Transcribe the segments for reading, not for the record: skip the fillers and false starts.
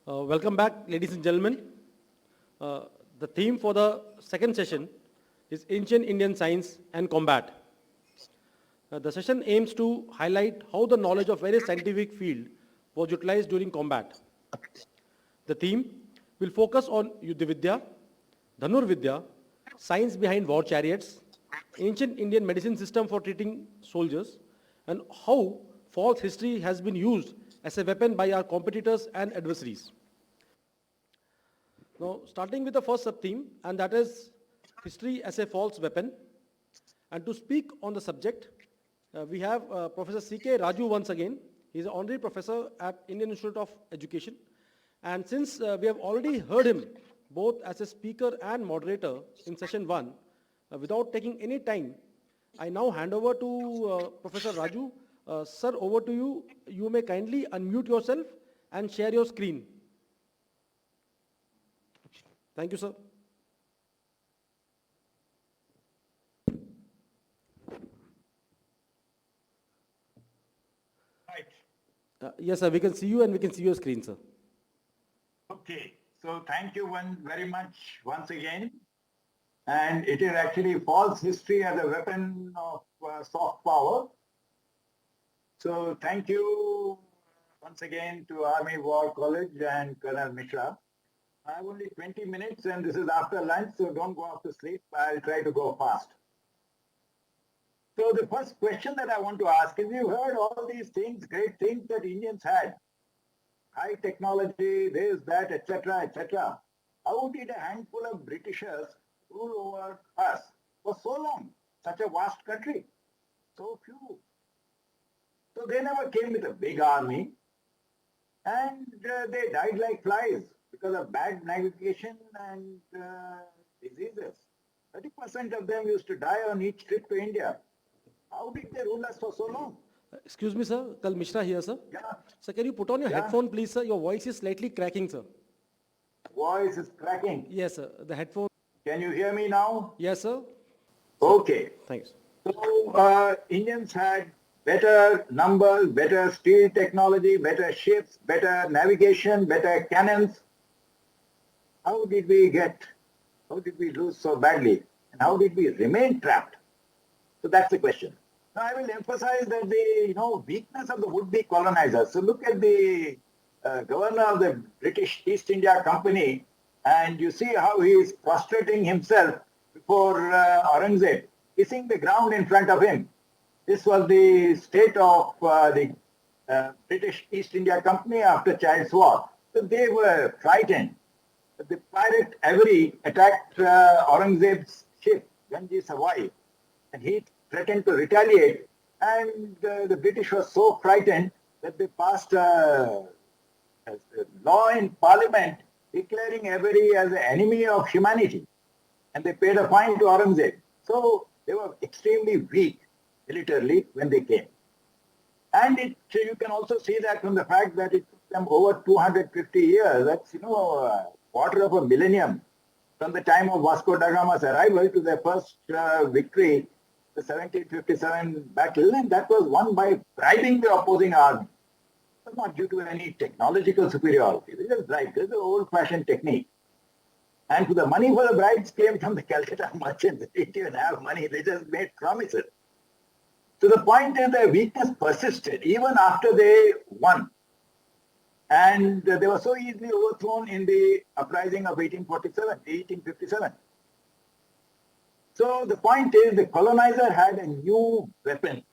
Welcome back, ladies and gentlemen. The theme for the second session is Ancient Indian Science and Combat. The session aims to highlight how the knowledge of various scientific fields was utilized during combat. The theme will focus on Yuddha Vidya, Dhanur Vidya, science behind war chariots, ancient Indian medicine system for treating soldiers, and how false history has been used as a weapon by our competitors and adversaries. Now, starting with the first sub-theme, and that is history as a false weapon. And to speak on the subject, we have Professor C.K. Raju once again. He is an honorary professor at Indian Institute of Education. And since we have already heard him both as a speaker and moderator in session 1, without taking any time, I now hand over to Professor Raju. Sir, over to you. You may kindly unmute yourself and share your screen. Thank you, sir. Right. Yes, sir, we can see you and we can see your screen, sir. Okay. So thank you very much once again. And it is actually false history as a weapon of soft power. So thank you once again to Army War College and Colonel Mishra. I have only 20 minutes and this is after lunch, so don't go off to sleep. I'll try to go fast. So the first question that I want to ask is, you heard all these things, great things that Indians had. High technology, this, that, etc., etc. How did a handful of Britishers rule over us for so long? Such a vast country, so few. So they never came with a big army, and they died like flies because of bad navigation and diseases. 30% of them used to die on each trip to India. How did they rule us for so long? Excuse me, sir. Kal Mishra here, sir. Yeah. Sir, can you put on your headphone, please, sir? Your voice is slightly cracking, sir. Voice is cracking. Yes, sir. The headphone. Can you hear me now? Yes, sir. Okay. Thanks. So Indians had better numbers, better steel technology, better ships, better navigation, better cannons. How did we lose so badly? And how did we remain trapped? So that's the question. Now I will emphasize that the weakness of the would-be colonizers. So look at the governor of the British East India Company, and you see how he is prostrating himself before Aurangzeb, kissing the ground in front of him. This was the state of the British East India Company after Child's War. So they were frightened. The pirate Avery attacked Aurangzeb's ship, Ganji Sawai, and he threatened to retaliate. And the British were so frightened that they passed a law in Parliament declaring Avery as an enemy of humanity. And they paid a fine to Aurangzeb. So they were extremely weak militarily when they came. And you can also see that from the fact that it took them over 250 years. That's, a quarter of a millennium from the time of Vasco da Gama's arrival to their first victory, the 1757 battle. And that was won by bribing the opposing army. It was not due to any technological superiority. They just bribed. This is an old-fashioned technique. And the money for the bribes came from the Calcutta merchants. They didn't even have money. They just made promises. So the point is their weakness persisted even after they won. And they were so easily overthrown in the uprising of 1857. So the point is the colonizer had a new weapon.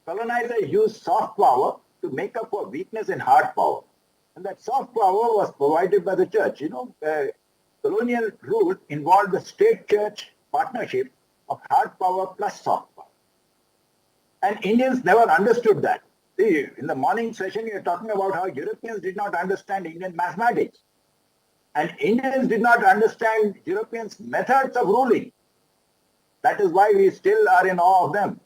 Colonizer used soft power to make up for weakness in hard power. And that soft power was provided by the church. Colonial rule involved the state-church partnership of hard power plus soft power. And Indians never understood that. See, in the morning session, we are talking about how Europeans did not understand Indian mathematics. And Indians did not understand Europeans' methods of ruling. That is why we still are in awe of them.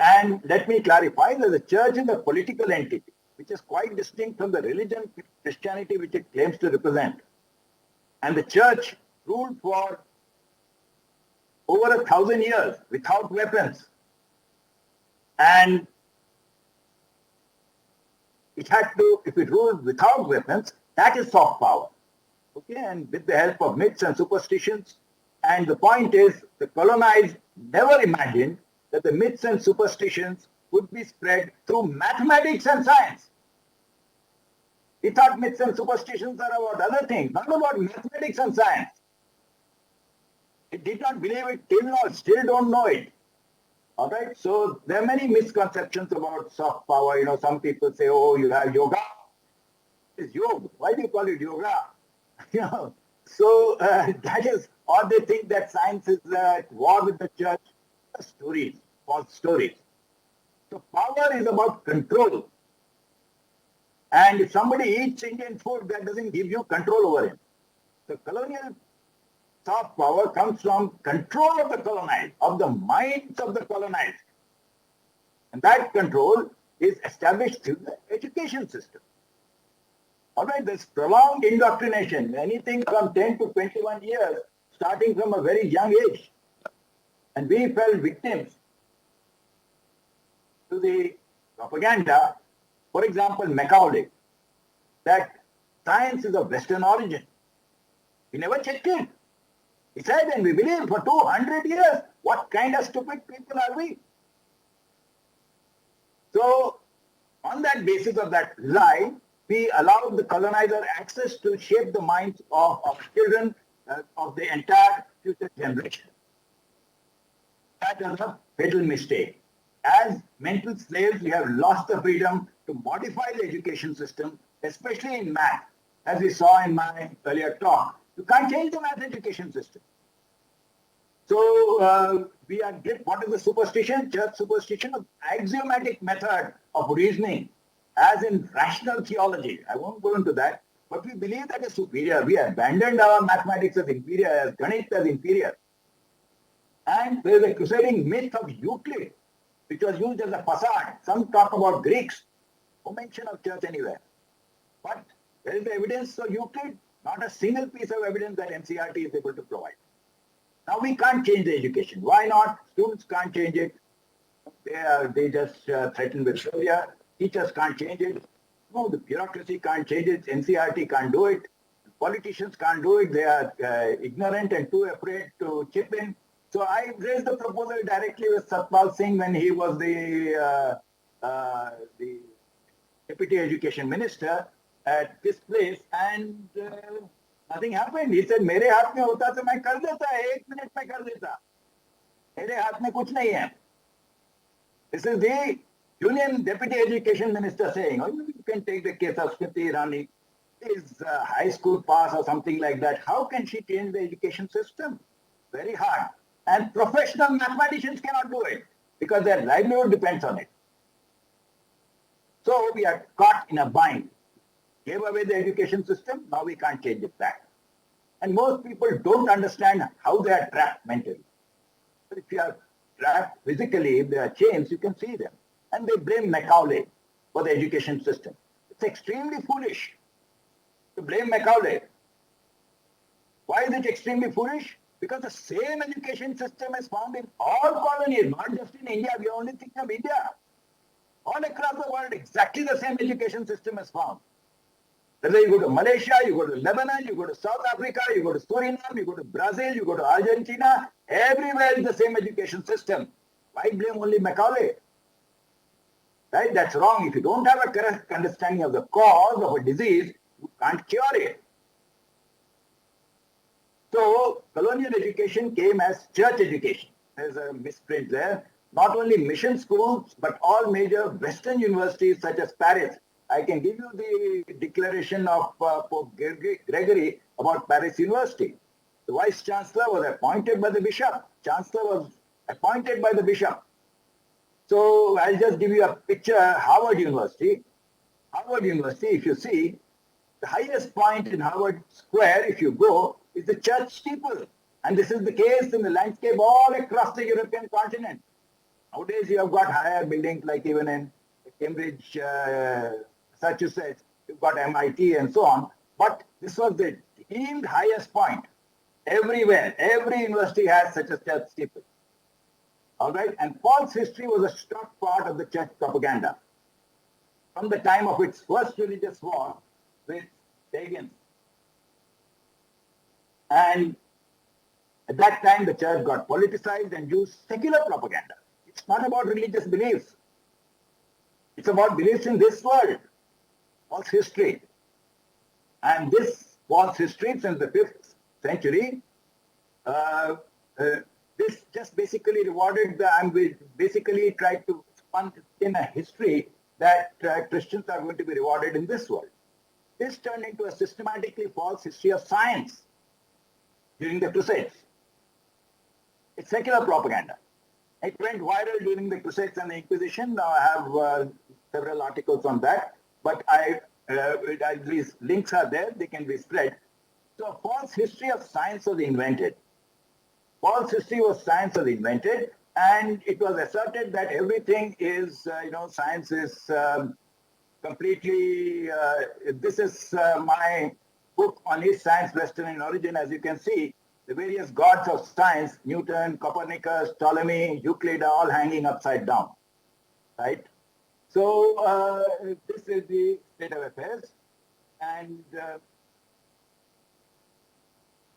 And let me clarify that the church is a political entity, which is quite distinct from the religion, Christianity, which it claims to represent. And the church ruled for over 1,000 years without weapons. And it had to, if it ruled without weapons, that is soft power. Okay, and with the help of myths and superstitions. And the point is, the colonized never imagined that the myths and superstitions would be spread through mathematics and science. He thought myths and superstitions are about other things, not about mathematics and science. He did not believe it till now, still don't know it. All right, so there are many misconceptions about soft power. You know, some people say, oh, you have yoga. It's yoga. Why do you call it yoga? You know, so that is, or they think that science is at war with the church. Stories, false stories. So power is about control. And if somebody eats Indian food, that doesn't give you control over him. The colonial soft power comes from control of the colonized, of the minds of the colonized. And that control is established through the education system. All right, there's prolonged indoctrination, anything from 10 to 21 years, starting from a very young age. And we fell victims to the propaganda. For example, Macaulay, that science is of Western origin. He never checked it. He said, and we believe for 200 years, what kind of stupid people are we? So, on that basis of that lie, we allowed the colonizer access to shape the minds of children of the entire future generation. That was a fatal mistake. As mental slaves, we have lost the freedom to modify the education system, especially in math. As we saw in my earlier talk, you can't change the math education system. So we are what is the superstition? Church superstition of axiomatic method of reasoning, as in rational theology. I won't go into that, but we believe that is superior. We abandoned our mathematics as inferior, as Ganit as inferior. And there is a crusading myth of Euclid, which was used as a facade. Some talk about Greeks, no mention of church anywhere. But where is the evidence for Euclid? Not a single piece of evidence that NCERT is able to provide. Now we can't change the education. Why not? Students can't change it. They just threaten with failure. Teachers can't change it. No, the bureaucracy can't change it. NCERT can't do it. Politicians can't do it. They are ignorant and too afraid to chip in. So I raised the proposal directly with Satpal Singh when he was the Deputy Education Minister at this place, and nothing happened. He said, मेरे हाथ में होता तो मैं कर देता, 1 minute में कर देता. मेरे हाथ में कुछ नहीं है. This is the Union Deputy Education Minister saying, oh, you can take the case of Smriti Irani. Is high school pass or something like that. How can she change the education system? Very hard. And professional mathematicians cannot do it because their livelihood depends on it. So we are caught in a bind. Gave away the education system, now we can't change it back. And most people don't understand how they are trapped mentally. But if you are trapped physically, if they are chains, you can see them. And they blame Macaulay for the education system. It's extremely foolish to blame Macaulay. Why is it extremely foolish? Because the same education system is found in all colonies, not just in India. We are only thinking of India. All across the world, exactly the same education system is found. Whether you go to Malaysia, you go to Lebanon, you go to South Africa, you go to Suriname, you go to Brazil, you go to Argentina, everywhere is the same education system. Why blame only Macaulay? Right? That's wrong. If you don't have a correct understanding of the cause of a disease, you can't cure it. So, colonial education came as church education. There's a misprint there. Not only mission schools, but all major Western universities such as Paris. I can give you the declaration of Pope Gregory about Paris University. The vice chancellor was appointed by the bishop. Chancellor was appointed by the bishop. So I'll just give you a picture. Harvard University. Harvard University, if you see, the highest point in Harvard Square, if you go, is the church steeple. And this is the case in the landscape all across the European continent. Nowadays, you have got higher buildings like even in Cambridge, Massachusetts, you've got MIT and so on. But this was the deemed highest point. Everywhere, every university has such a church steeple. All right, and false history was a stock part of the church propaganda. from the time of its first religious war with pagans. And at that time, the church got politicized and used secular propaganda. It's not about religious beliefs. It's about beliefs in this world, false history. And this false history since the 5th century, this just basically rewarded basically tried to spun in a history that Christians are going to be rewarded in this world. This turned into a systematically false history of science during the Crusades. It's secular propaganda. It went viral during the Crusades and the Inquisition. Now I have several articles on that, but these links are there, they can be spread. So a false history of science was invented. False history of science was invented, and it was asserted that everything is, science is completely, this is my book on East Science, Western in Origin. As you can see, the various gods of science, Newton, Copernicus, Ptolemy, Euclid, are all hanging upside down, right? So this is the state of affairs, and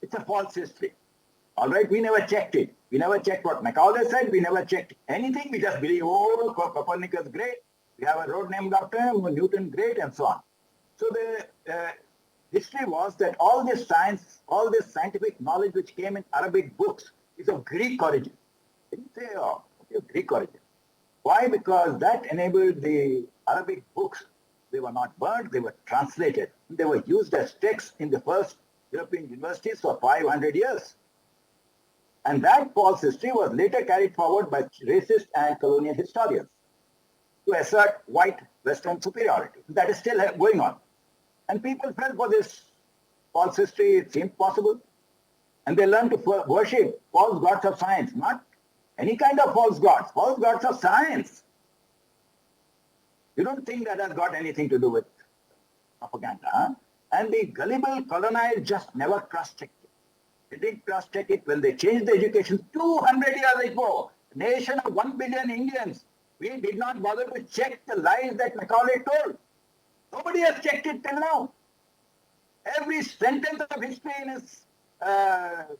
it's a false history. All right, we never checked it. We never checked what Macaulay said. We never checked anything. We just believe, oh, Copernicus great. We have a road named after him, Newton great, and so on. So the history was that all this science, all this scientific knowledge which came in Arabic books is of Greek origin. Didn't say, oh, okay, Greek origin. Why? Because that enabled the Arabic books. They were not burnt, they were translated. They were used as texts in the first European universities for 500 years. And that false history was later carried forward by racist and colonial historians to assert white Western superiority. That is still going on. And people fell for this false history. It seemed possible. And they learned to worship false gods of science, not any kind of false gods of science. You don't think that has got anything to do with propaganda. Huh? And the gullible colonized just never cross-checked it. They didn't cross-check it when they changed the education 200 years ago. A nation of 1 billion Indians. We did not bother to check the lies that Macaulay told. Nobody has checked it till now. Every sentence of history in his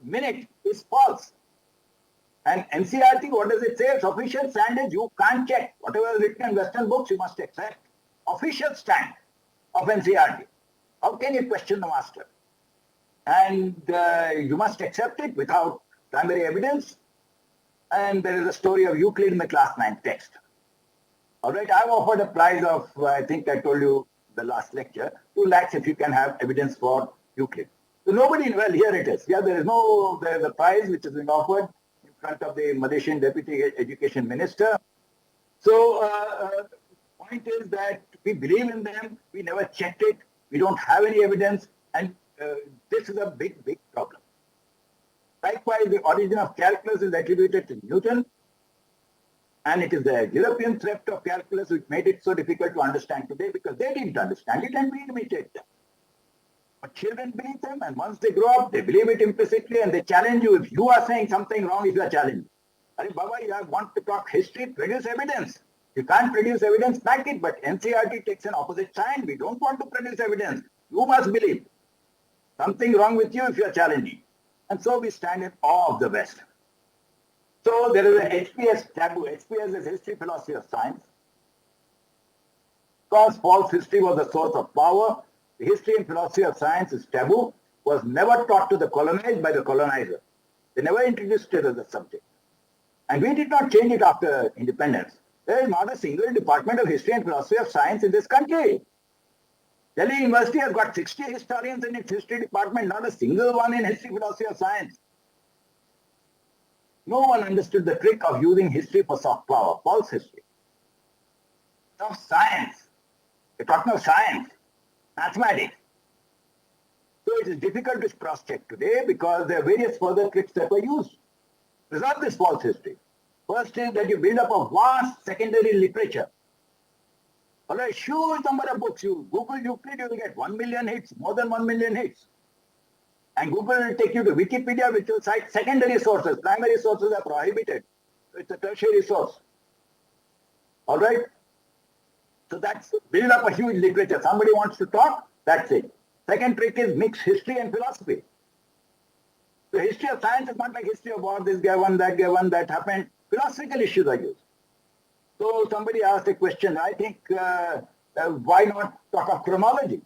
minute is false. And NCERT, what does it say? It's official standards you can't check. Whatever is written in Western books, you must accept. Official stand of NCERT. How can you question the master? And you must accept it without primary evidence. And there is a story of Euclid in the class 9 text. All right, I've offered a prize of, I think I told you the last lecture, 2 lakhs if you can have evidence for Euclid. So nobody, well, here it is. Yeah, there's a prize which has been offered in front of the Malaysian Deputy Education Minister. So point is that we believe in them, we never checked it, we don't have any evidence, and this is a big, big problem. Likewise, the origin of calculus is attributed to Newton, and it is the European theft of calculus which made it so difficult to understand today, because they didn't understand it and we imitate them. But children believe them, and once they grow up, they believe it implicitly and they challenge you. If you are saying something wrong, if you are challenged, Arey Baba, you want to talk history, produce evidence. You can't produce evidence, back it, but NCERT takes an opposite side. We don't want to produce evidence. You must believe. Something wrong with you if you are challenging. And so we stand in awe of the West. So there is a HPS taboo. HPS is History, Philosophy of Science. Because false history was the source of power, the history and philosophy of science is taboo, was never taught to the colonized by the colonizer. They never introduced it as a subject. And we did not change it after independence. There is not a single department of history and philosophy of science in this country. Delhi University has got 60 historians in its history department, not a single one in history, philosophy of science. No one understood the trick of using history for soft power, false history. Of science. We're talking of science, mathematics. So it is difficult to cross-check today because there are various further tricks that were used. Resolve this false history. First is that you build up a vast secondary literature. All right, huge number of books. You Google Euclid, you will get 1 million hits, more than 1 million hits. And Google will take you to Wikipedia, which will cite secondary sources. Primary sources are prohibited. So it's a tertiary source. All right. So that's build up a huge literature. Somebody wants to talk, that's it. Second trick is mix history and philosophy. The history of science is not like history of war, this guy won, that happened. Philosophical issues are used. So somebody asked a question, I think, why not talk of chronology?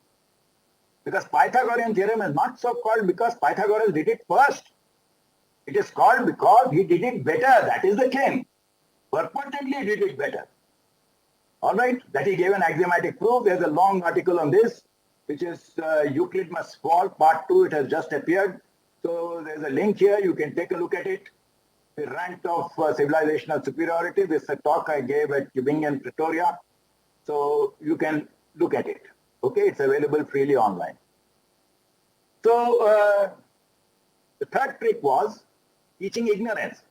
Because Pythagorean theorem is not so called because Pythagoras did it first. It is called because he did it better. That is the claim. Purportedly did it better. All right, that he gave an axiomatic proof. There's a long article on this, which is Euclid Must Fall, part 2. It has just appeared. So there's a link here. You can take a look at it. The Rant of Civilizational Superiority. This is a talk I gave at Tübingen, Pretoria. So you can look at it. Okay, it's available freely online. So the third trick was teaching ignorance.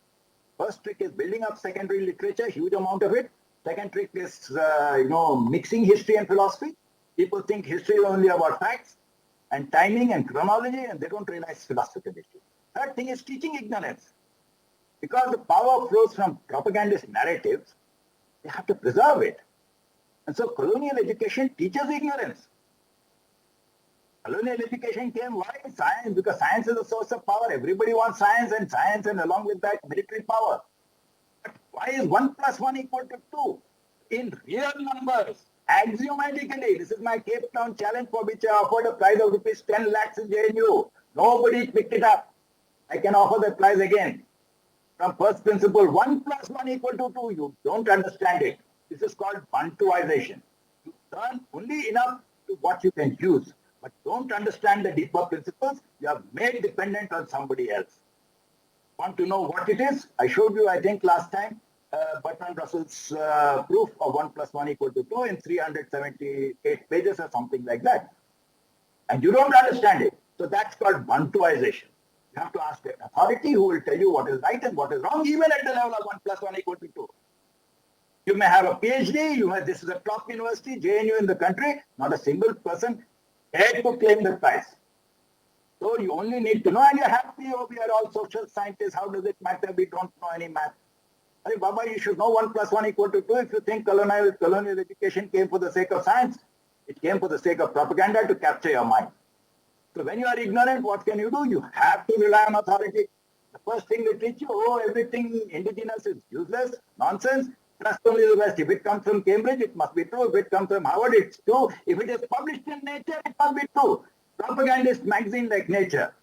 First trick is building up secondary literature, huge amount of it. Second trick is, mixing history and philosophy. People think history is only about facts and timing and chronology, and they don't realize philosophical issues. Third thing is teaching ignorance. Because the power flows from propagandist narratives, they have to preserve it. And so colonial education teaches ignorance. Colonial education came, why? Science, because science is a source of power. Everybody wants science, and along with that, military power. But why is 1 + 1 = 2? In real numbers, axiomatically, this is my Cape Town challenge for which I offered a prize of rupees 10 lakhs in JNU. Nobody picked it up. I can offer that prize again. From first principle, 1 + 1 = 2. You don't understand it. This is called Bantuization. You learn only enough to what you can use, but don't understand the deeper principles. You are made dependent on somebody else. Want to know what it is? I showed you, I think, last time, Bertrand Russell's proof of 1 + 1 = 2 in 378 pages or something like that. And you don't understand it. So that's called Bantuization. You have to ask an authority who will tell you what is right and what is wrong, even at the level of 1 + 1 = 2. You may have a PhD, this is a top university, JNU in the country, not a single person dared to claim the prize. So you only need to know, and you're happy, oh, we are all social scientists, how does it matter, we don't know any math. Hey, Baba, you should know 1 + 1 = 2 if you think colonial education came for the sake of science. It came for the sake of propaganda to capture your mind. So when you are ignorant, what can you do? You have to rely on authority. The first thing they teach you, oh, everything indigenous is useless, nonsense. Trust only the best. If it comes from Cambridge, it must be true. If it comes from Harvard, it's true. If it is published in Nature, it must be true. Propagandist magazine like Nature.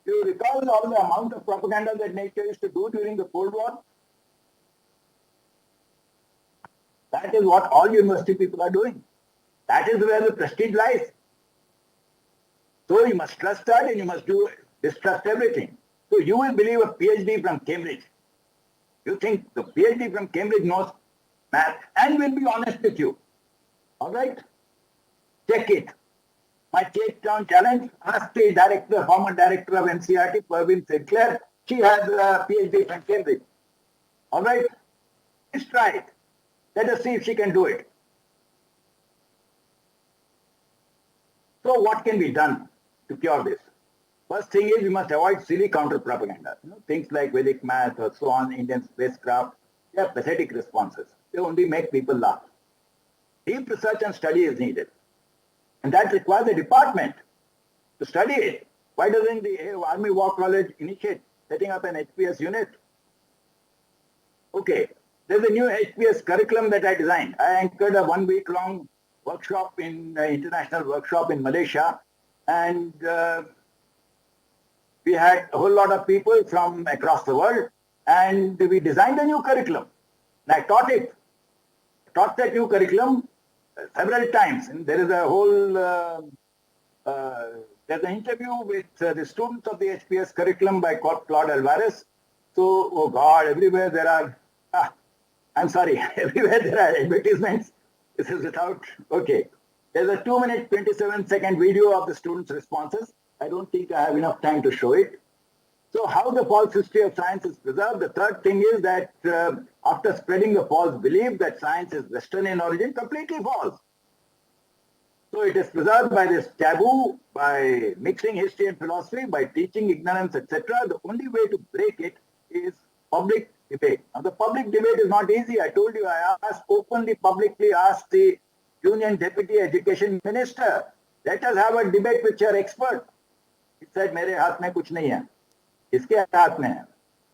You recall all the amount of propaganda that Nature used to do during the Cold War? That is what all university people are doing. That is where the prestige lies. So you must trust that and you must distrust everything. So you will believe a PhD from Cambridge. You think the PhD from Cambridge knows math and will be honest with you. All right? Check it. My Cape Town challenge, ask the former director of NCERT, Pervin Sinclair. She has a PhD from Cambridge. All right? Let's try it. Let us see if she can do it. So what can be done to cure this? First thing is we must avoid silly counter-propaganda. Things like Vedic math or so on, Indian spacecraft, they are pathetic responses. They only make people laugh. Deep research and study is needed. And that requires a department to study it. Why doesn't the Army War College initiate setting up an HPS unit? Okay, there's a new HPS curriculum that I designed. I anchored a 1-week-long workshop international workshop in Malaysia, and we had a whole lot of people from across the world, and we designed a new curriculum. And I taught it. Taught that new curriculum several times. And there is a whole, there's an interview with the students of the HPS curriculum by Claude Alvarez. So, oh God, everywhere there are, I'm sorry, everywhere there are advertisements. This is without, okay. There's a 2-minute, 27-second video of the students' responses. I don't think I have enough time to show it. So how the false history of science is preserved? The third thing is that after spreading the false belief that science is Western in origin, completely false. So it is preserved by this taboo, by mixing history and philosophy, by teaching ignorance, etc. The only way to break it is public debate. Now the public debate is not easy. I told you, I asked openly, publicly asked the Union Deputy Education Minister, let us have a debate with your expert. He said, मेरे हाथ में कुछ नहीं है, इसके हाथ में है.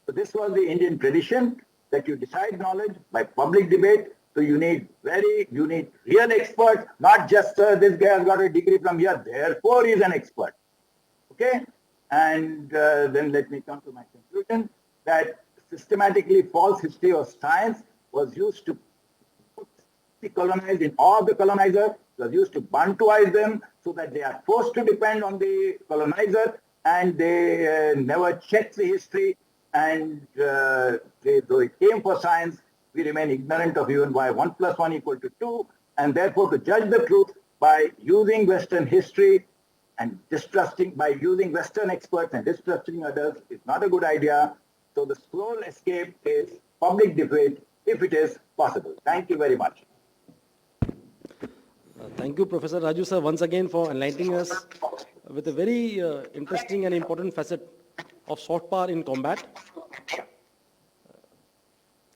So this was the Indian tradition, that you decide knowledge by public debate. So you need real experts, not just this guy has got a degree from here, therefore he is an expert. Okay? And then let me come to my conclusion, that systematically false history of science was used to colonize in all the colonizers, was used to Bantuize them so that they are forced to depend on the colonizer, and they never checked the history, and though it came for science, we remain ignorant of even why 1 + 1 = 2, and therefore to judge the truth by using Western history and by using Western experts and distrusting others is not a good idea. So the sole escape is public debate, if it is possible. Thank you very much. Thank you, Professor Raju sir, once again for enlightening us with a very interesting and important facet of soft power in combat.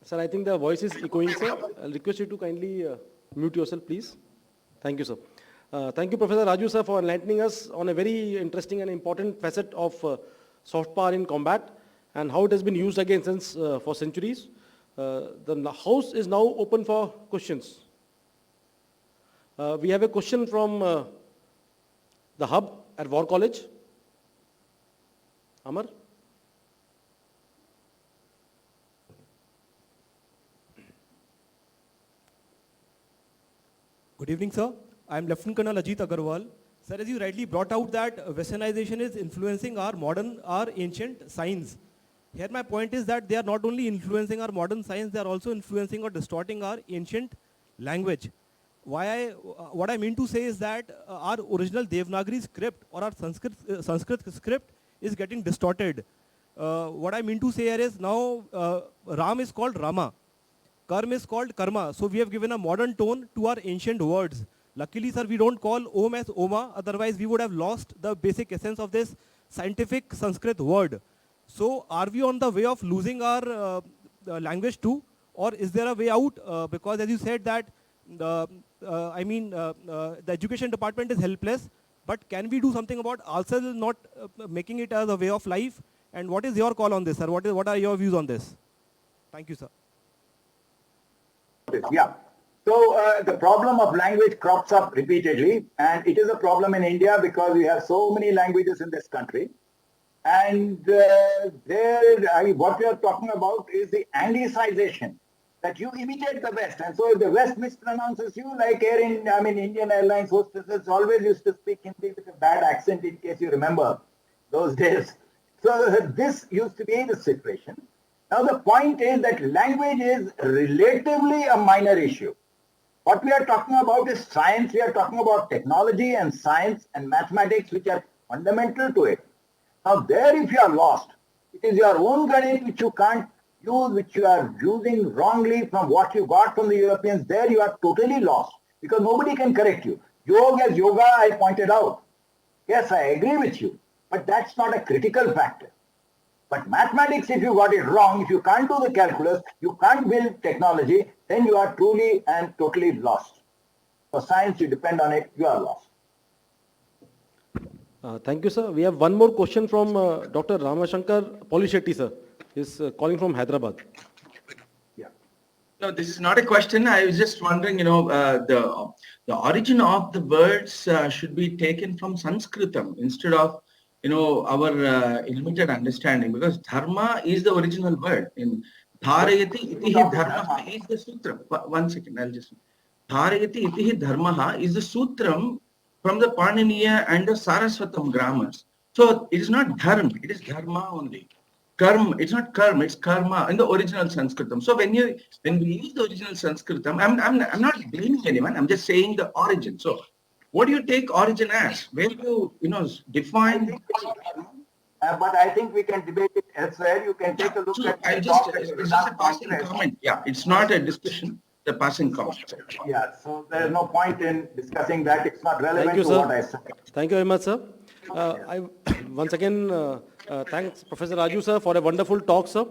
Sir, I think the voice is echoing, sir. I'll request you to kindly mute yourself, please. Thank you, sir. Thank you, Professor Raju sir, for enlightening us on a very interesting and important facet of soft power in combat and how it has been used again since for centuries. The house is now open for questions. We have a question from the hub at War College. Amar? Good evening, sir. I am Lieutenant Colonel Ajit Agarwal. Sir, as you rightly brought out that westernization is influencing our ancient science. Here my point is that they are not only influencing our modern science, they are also influencing or distorting our ancient language. What I mean to say is that our original Devanagari script or our Sanskrit script is getting distorted. What I mean to say here is now Ram is called Rama. Karma is called Karma. So we have given a modern tone to our ancient words. Luckily, sir, we don't call Om as Oma. Otherwise, we would have lost the basic essence of this scientific Sanskrit word. So are we on the way of losing our language too? Or is there a way out? Because as you said that, the education department is helpless. But can we do something about ourselves not making it as a way of life? And what is your call on this, sir? What are your views on this? Thank you, sir. Yeah. So the problem of language crops up repeatedly, and it is a problem in India because we have so many languages in this country. And what we are talking about is the Anglicization, that you imitate the West. And so if the West mispronounces you, like Indian Airlines hostesses always used to speak Hindi with a bad accent, in case you remember those days. So this used to be the situation. Now the point is that language is relatively a minor issue. What we are talking about is science. We are talking about technology and science and mathematics, which are fundamental to it. Now there, if you are lost, it is your own Ganit which you can't use, which you are using wrongly from what you got from the Europeans. There you are totally lost because nobody can correct you. Yoga as yoga, I pointed out. Yes, I agree with you, but that's not a critical factor. But mathematics, if you got it wrong, if you can't do the calculus, you can't build technology, then you are truly and totally lost. For science, you depend on it, you are lost. Thank you, sir. We have one more question from Dr. Ramashankar Polishetty, sir. He's calling from Hyderabad. Yeah. No, this is not a question. I was just wondering, the origin of the words should be taken from Sanskritam instead of our limited understanding, because dharma is the original word. In dharayati itihi dharma is the sutram. 1 second, I'll just. Dharayati itihi dharma is the sutram from the Paniniya and the Saraswatam grammars. So it is not dharma, it is dharma only. Karma, it's not karma, it's karma in the original Sanskritam. So when we use the original Sanskritam, I'm not blaming anyone, I'm just saying the origin. So what do you take origin as? Where do you define? But I think we can debate it elsewhere. You can take a look at it's just a passing comment. Yeah, it's not a discussion, the passing comment. Yeah, so there is no point in discussing that. It's not relevant you, to sir. what I said. Thank you very much, sir. I once again thanks Professor Raju, sir, for a wonderful talk, sir.